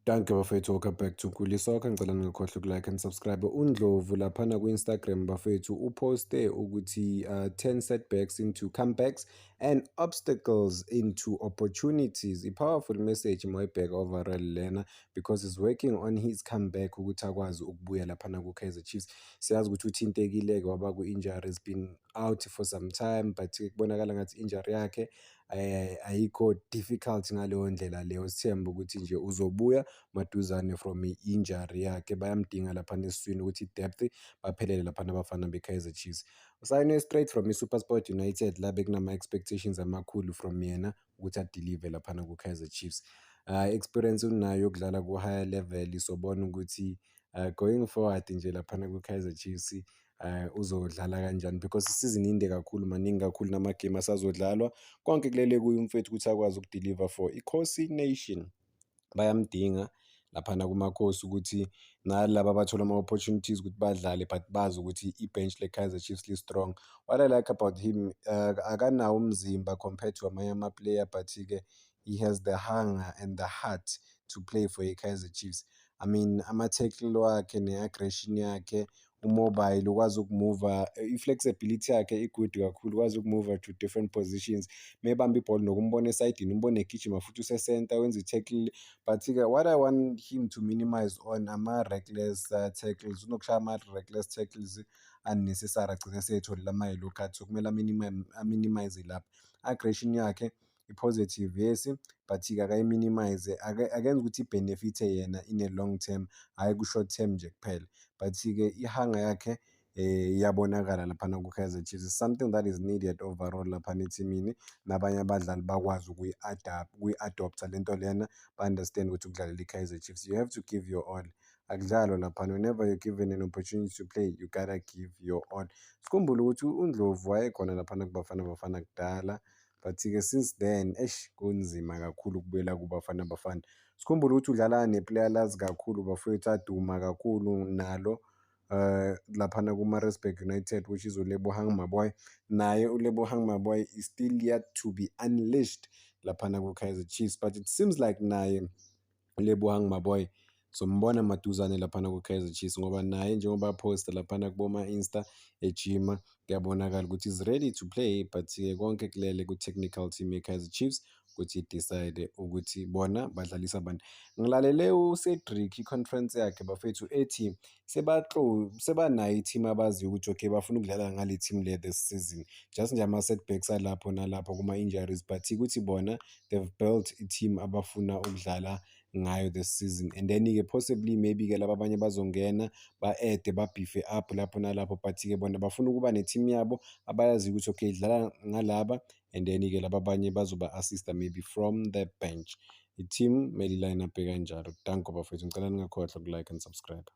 Danke bafethu, welcome back to Nkuli Soccer. Ngicela ningakhohlwa ukulike and subscribe. UNdlovu laphana ku-Instagram bafethu uposte ukuthi 10 setbacks into comebacks and obstacles into opportunities. A powerful message moyibheka overall lena because he's working on his comeback ukuthi akwazi ukubuya laphana ku-Kaizer Chiefs. Siyazi ukuthi uthintekile-ke waba ku-injury, has been out for some time, but kubonakala ngathi injury yakhe ayikho difficult ngaleyo ndlela leyo. Sithemba ukuthi nje uzobuya maduzane from i-injury yakhe. Bayamdinga laphana esiswini ukuthi depth baphelele laphana abafana be-Kaizer Chiefs. Usayine straight from i-SuperSport United la bekunama-expectations amakhulu from yena ukuthi adelive laphana ku-Kaizer Chiefs. Experience unayo yokudlala ku-higher level, sobona ukuthi going forward nje laphana ku-Kaizer Chiefs uzodlala kanjani because isizini inde kakhulu, maningi kakhulu namagame asazodlalwa. Konke kulele kuye umfethu ukuthi akwazi ukudeliver for iKhosi Nation. Bayamdinga laphana kumakhosi ukuthi nalaba abathola ama-opportunities ukuthi badlale but bazi ukuthi i-bench le-Kaizer Chiefs li-strong. What I like about him, akanawo umzimba compared to amanye ama-player, but-ke he has the hunger and the heart to play for i-Kaizer Chiefs. I mean, ama-tackle wakhe ne-aggression yakhe, umobile, ukwazi ukumuva, i-flexibility yakhe i-good kakhulu, ukwazi ukumuva to different positions. Mebamba ibhola nokumbona esayidini, umbone egijima futhi usesenta wenza i-tackle. But-ke what I want him to minimize on ama-reckless tackles, unokushaya ama-reckless tackles unnecessary, agcine seyetholile ama-yellow card. So kumele a-minimize lapha. Aggression yakhe i-positive, yes, but-ke akayi-minimize, akenza ukuthi i-benefit yena in a long term, hhayi ku-short term nje kuphela. But-ke ihanga yakhe iyabonakala laphana ku-Kaizer Chiefs. It's something that is needed overall laphana ethimini, nabanye abadlali bakwazi ukuyi-adopta lento lena, ba-understand ukuthi ukudlalela i-Kaizer Chiefs you have to give your all. Akudlalwa laphana, whenever you're given an opportunity to play, you gotta give your all. Sikhumbule ukuthi uNdlovu wayekhona laphana kuBafana kudala, but-ke since then kunzima kakhulu ukubuyela kuBafana Bafana. Sikhumbule ukuthi udlala ne-player lazi kakhulu bafowethu, aduma kakhulu nalo laphana kuma-Maritzburg United, which is uLebohang Maboy. Naye uLebohang Maboy is still yet to be unleashed laphana ku-Kaizer Chiefs, but it seems like naye uLebohang Maboy sombona maduzane laphana ku-Kaizer Chiefs ngoba naye njengoba aphosta laphana kuboma-Insta ejima, kuyabonakala ukuthi is ready to play. But-ke konke kulele ku-technical team ye-Kaizer Chiefs ukuthi i-decide ukuthi bona badlalisa abantu. Ngilalele uCedric i-conference yakhe bafethu ethi sebanayo i-team abaziyo ukuthi okay bafuna ukudlala ngale team le this season, just nje ama-setbacks alapho nalapho kuma-injuries, but ukuthi bona they've built i-team abafuna ukudlala ngayo this season. And then-ke possibly maybe-ke laba abanye bazongena ba-ede babhife up lapho nalapho, but-ke bona bafuna ukuba ne-team yabo abayaziyo ukuthi okay idlala ngalaba, and then-ke laba abanye bazoba-assista maybe from the bench. I-team mele i-line up kanjalo. Danko bafethu, ngicela ningakhohlwa ukulike and subscribe.